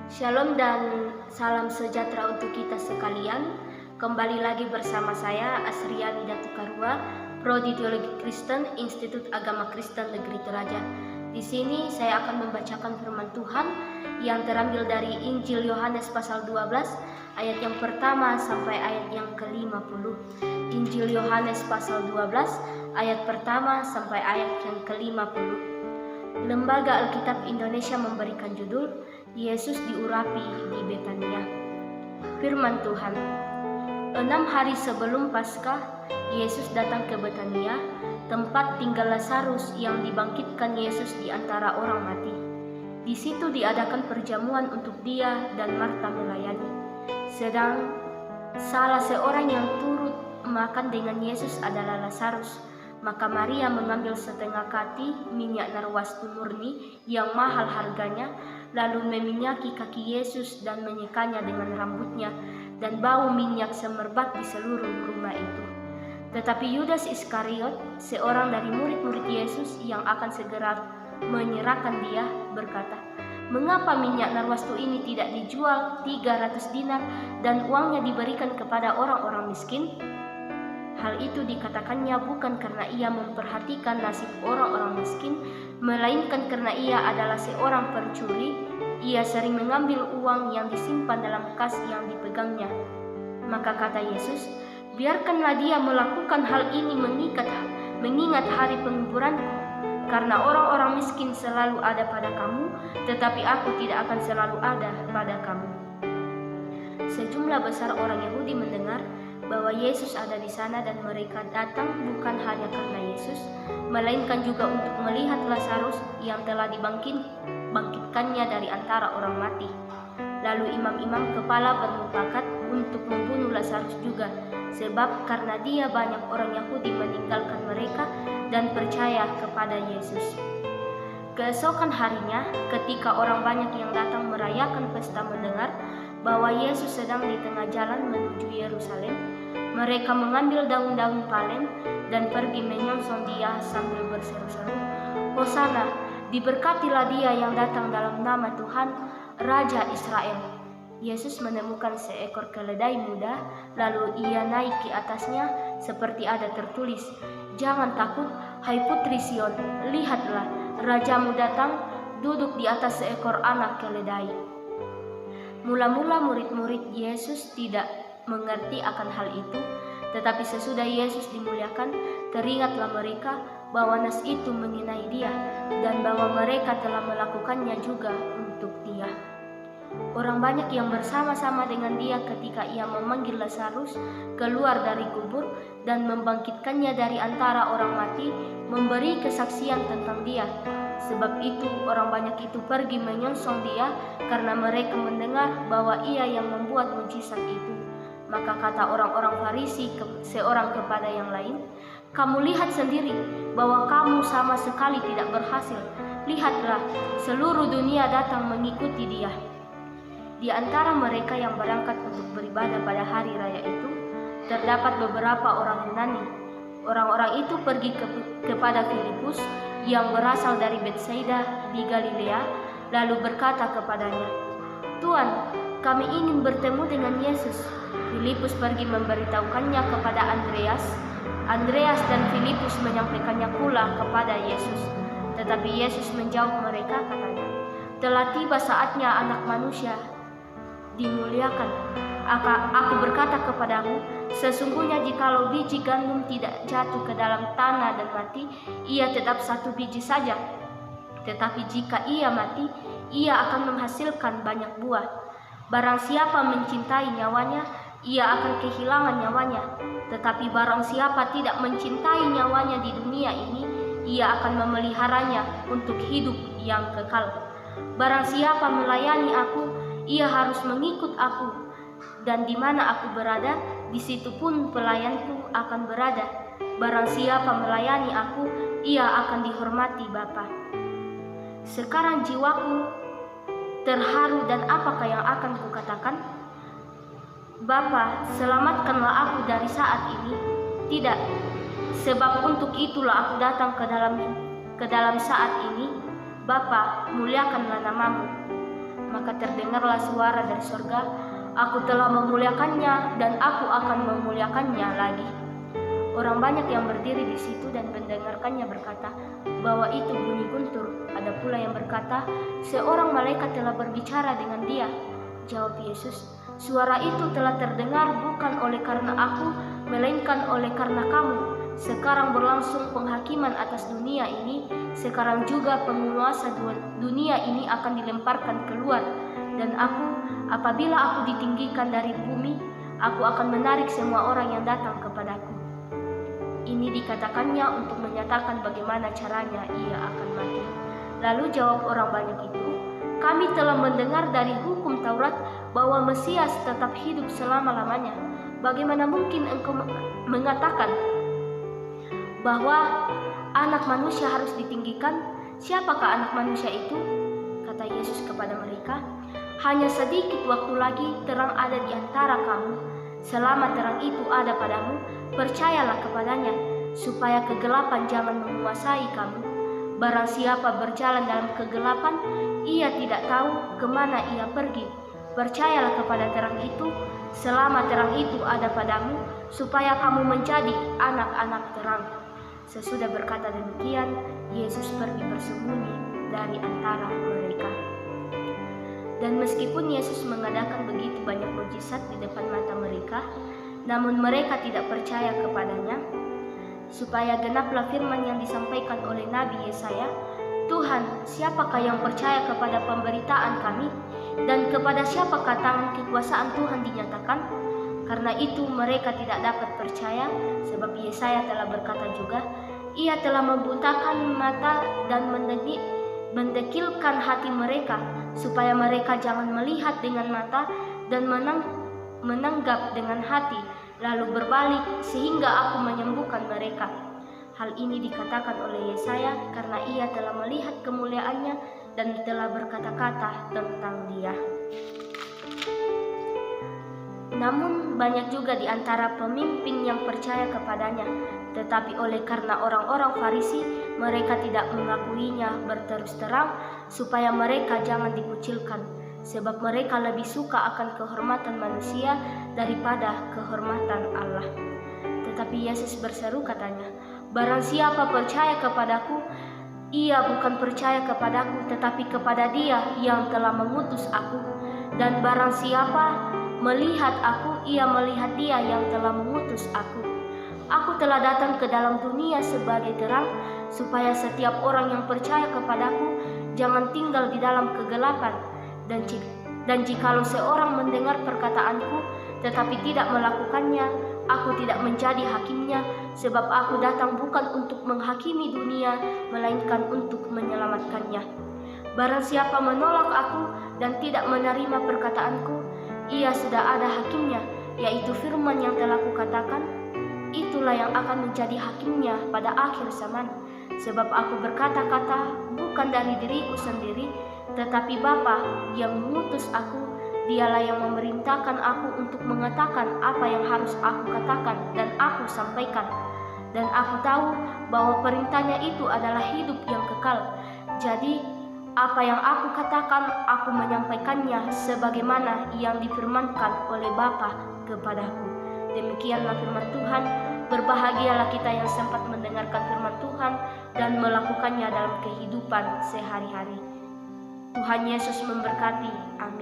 Shalom dan salam sejahtera untuk kita sekalian. Kembali lagi bersama saya Asriani Datukarua, Prodi Teologi Kristen, Institut Agama Kristen Negeri Toraja. Di sini saya akan membacakan firman Tuhan yang terambil dari Injil Yohanes pasal 12 ayat yang pertama sampai ayat yang ke-50. Injil Yohanes pasal 12 ayat pertama sampai ayat yang ke-50. Lembaga Alkitab Indonesia memberikan judul Yesus diurapi di Betania. Firman Tuhan. 6 hari sebelum Paskah, Yesus datang ke Betania, tempat tinggal Lazarus yang dibangkitkan Yesus di antara orang mati. Di situ diadakan perjamuan untuk dia dan Marta melayani. Sedang salah seorang yang turut makan dengan Yesus adalah Lazarus. Maka Maria mengambil setengah kati minyak narwastu murni yang mahal harganya, lalu meminyaki kaki Yesus dan menyekanya dengan rambutnya, dan bau minyak semerbak di seluruh rumah itu. Tetapi Yudas Iskariot, seorang dari murid-murid Yesus yang akan segera menyerahkan dia, berkata, "Mengapa minyak narwastu ini tidak dijual 300 dinar dan uangnya diberikan kepada orang-orang miskin?" Hal itu dikatakannya bukan karena ia memperhatikan nasib orang-orang miskin, melainkan karena ia adalah seorang pencuri. Ia sering mengambil uang yang disimpan dalam kas yang dipegangnya. Maka kata Yesus, "Biarkanlah dia melakukan hal ini mengingat hari penguburanku. Karena orang-orang miskin selalu ada pada kamu, tetapi aku tidak akan selalu ada pada kamu." Sejumlah besar orang Yahudi mendengar bahwa Yesus ada di sana dan mereka datang bukan hanya karena Yesus, melainkan juga untuk melihat Lazarus yang telah dibangkitkannya dari antara orang mati. Lalu imam-imam kepala bermufakat untuk membunuh Lazarus juga, sebab karena dia banyak orang Yahudi meninggalkan mereka dan percaya kepada Yesus. Keesokan harinya, ketika orang banyak yang datang merayakan pesta mendengar bahwa Yesus sedang di tengah jalan menuju Yerusalem, mereka mengambil daun-daun palen dan pergi menyongsong dia sambil berseru-seru, "Hosana, diberkatilah dia yang datang dalam nama Tuhan, Raja Israel." Yesus menemukan seekor keledai muda, lalu ia naik ke atasnya seperti ada tertulis, "Jangan takut, hai putri Sion, lihatlah, Rajamu datang, duduk di atas seekor anak keledai." Mula-mula murid-murid Yesus tidak mengerti akan hal itu, tetapi sesudah Yesus dimuliakan, teringatlah mereka bahwa nas itu mengenai dia dan bahwa mereka telah melakukannya juga untuk dia. Orang banyak yang bersama-sama dengan dia ketika ia memanggil Lazarus keluar dari kubur dan membangkitkannya dari antara orang mati, memberi kesaksian tentang dia. Sebab itu orang banyak itu pergi menyongsong dia karena mereka mendengar bahwa ia yang membuat mujizat itu. Maka kata orang-orang Farisi seorang kepada yang lain, "Kamu lihat sendiri bahwa kamu sama sekali tidak berhasil. Lihatlah, seluruh dunia datang mengikuti dia." Di antara mereka yang berangkat untuk beribadah pada hari raya itu, terdapat beberapa orang Yunani. Orang-orang itu pergi kepada Filipus yang berasal dari Betsaida di Galilea, lalu berkata kepadanya, "Tuan, kami ingin bertemu dengan Yesus." Filipus pergi memberitahukannya kepada Andreas. Andreas dan Filipus menyampaikannya pula kepada Yesus. Tetapi Yesus menjawab mereka, katanya, "Telah tiba saatnya Anak Manusia dimuliakan. Aku berkata kepadamu, sesungguhnya jikalau biji gandum tidak jatuh ke dalam tanah dan mati, ia tetap satu biji saja. Tetapi jika ia mati, ia akan menghasilkan banyak buah. Barang siapa mencintai nyawanya, ia akan kehilangan nyawanya. Tetapi barang siapa tidak mencintai nyawanya di dunia ini, ia akan memeliharanya untuk hidup yang kekal. Barang siapa melayani aku, ia harus mengikut aku, dan di mana aku berada, di situ pun pelayanku akan berada. Barang siapa melayani aku, ia akan dihormati Bapa." Sekarang jiwaku terharu, dan apakah yang akan kukatakan? "Bapa, selamatkanlah aku dari saat ini." Tidak, sebab untuk itulah aku datang ke dalam saat ini. Bapa, muliakanlah namamu. Maka terdengarlah suara dari surga, "Aku telah memuliakannya dan aku akan memuliakannya lagi." Orang banyak yang berdiri di situ dan mendengarkannya berkata bahwa itu bunyi guntur. Ada pula yang berkata, "Seorang malaikat telah berbicara dengan dia." Jawab Yesus, "Suara itu telah terdengar bukan oleh karena aku, melainkan oleh karena kamu. Sekarang berlangsung penghakiman atas dunia ini. Sekarang juga penguasa dunia ini akan dilemparkan keluar. Dan apabila aku ditinggikan dari bumi, aku akan menarik semua orang yang datang kepadaku." Ini dikatakannya untuk menyatakan bagaimana caranya ia akan mati. Lalu jawab orang banyak itu, "Kami telah mendengar dari hukum Taurat bahwa Mesias tetap hidup selama-lamanya. Bagaimana mungkin engkau mengatakan bahwa anak manusia harus ditinggikan? Siapakah anak manusia itu?" Kata Yesus kepada mereka, "Hanya sedikit waktu lagi terang ada di antara kamu. Selama terang itu ada padamu, percayalah kepadanya, supaya kegelapan jangan menguasai kamu. Barang siapa berjalan dalam kegelapan, ia tidak tahu kemana ia pergi. Percayalah kepada terang itu, selama terang itu ada padamu, supaya kamu menjadi anak-anak terang." Sesudah berkata demikian, Yesus pergi bersembunyi dari antara mereka. Dan meskipun Yesus mengadakan begitu banyak mukjizat di depan mata mereka, namun mereka tidak percaya kepadanya, supaya genaplah firman yang disampaikan oleh Nabi Yesaya, "Tuhan, siapakah yang percaya kepada pemberitaan kami, dan kepada siapakah tangan kekuasaan Tuhan dinyatakan?" Karena itu mereka tidak dapat percaya, sebab Yesaya telah berkata juga, "Ia telah membutakan mata dan mendekilkan hati mereka, supaya mereka jangan melihat dengan mata dan menenggap dengan hati, lalu berbalik sehingga aku menyembuhkan mereka." Hal ini dikatakan oleh Yesaya karena ia telah melihat kemuliaannya dan telah berkata-kata tentang dia. Namun banyak juga di antara pemimpin yang percaya kepadanya, tetapi oleh karena orang-orang Farisi, mereka tidak mengakuinya berterus terang, supaya mereka jangan dikucilkan, sebab mereka lebih suka akan kehormatan manusia daripada kehormatan Allah. Tetapi Yesus berseru katanya, "Barang siapa percaya kepadaku, ia bukan percaya kepadaku, tetapi kepada Dia yang telah mengutus aku. Dan barang siapa melihat aku, ia melihat Dia yang telah mengutus aku. Aku telah datang ke dalam dunia sebagai terang, supaya setiap orang yang percaya kepadaku jangan tinggal di dalam kegelapan. Dan jikalau seorang mendengar perkataanku tetapi tidak melakukannya, aku tidak menjadi hakimnya, sebab aku datang bukan untuk menghakimi dunia, melainkan untuk menyelamatkannya. Barang siapa menolak aku dan tidak menerima perkataanku, ia sudah ada hakimnya, yaitu firman yang telah kukatakan. Itulah yang akan menjadi hakimnya pada akhir zaman. Sebab aku berkata-kata bukan dari diriku sendiri, tetapi Bapa yang mengutus aku, Dialah yang memerintahkan aku untuk mengatakan apa yang harus aku katakan dan aku sampaikan. Dan aku tahu bahwa perintahnya itu adalah hidup yang kekal. Jadi apa yang aku katakan, aku menyampaikannya sebagaimana yang difirmankan oleh Bapa kepadaku." Demikianlah firman Tuhan. Berbahagialah kita yang sempat mendengarkan firman Tuhan dan melakukannya dalam kehidupan sehari-hari. Tuhan Yesus memberkati. Amin.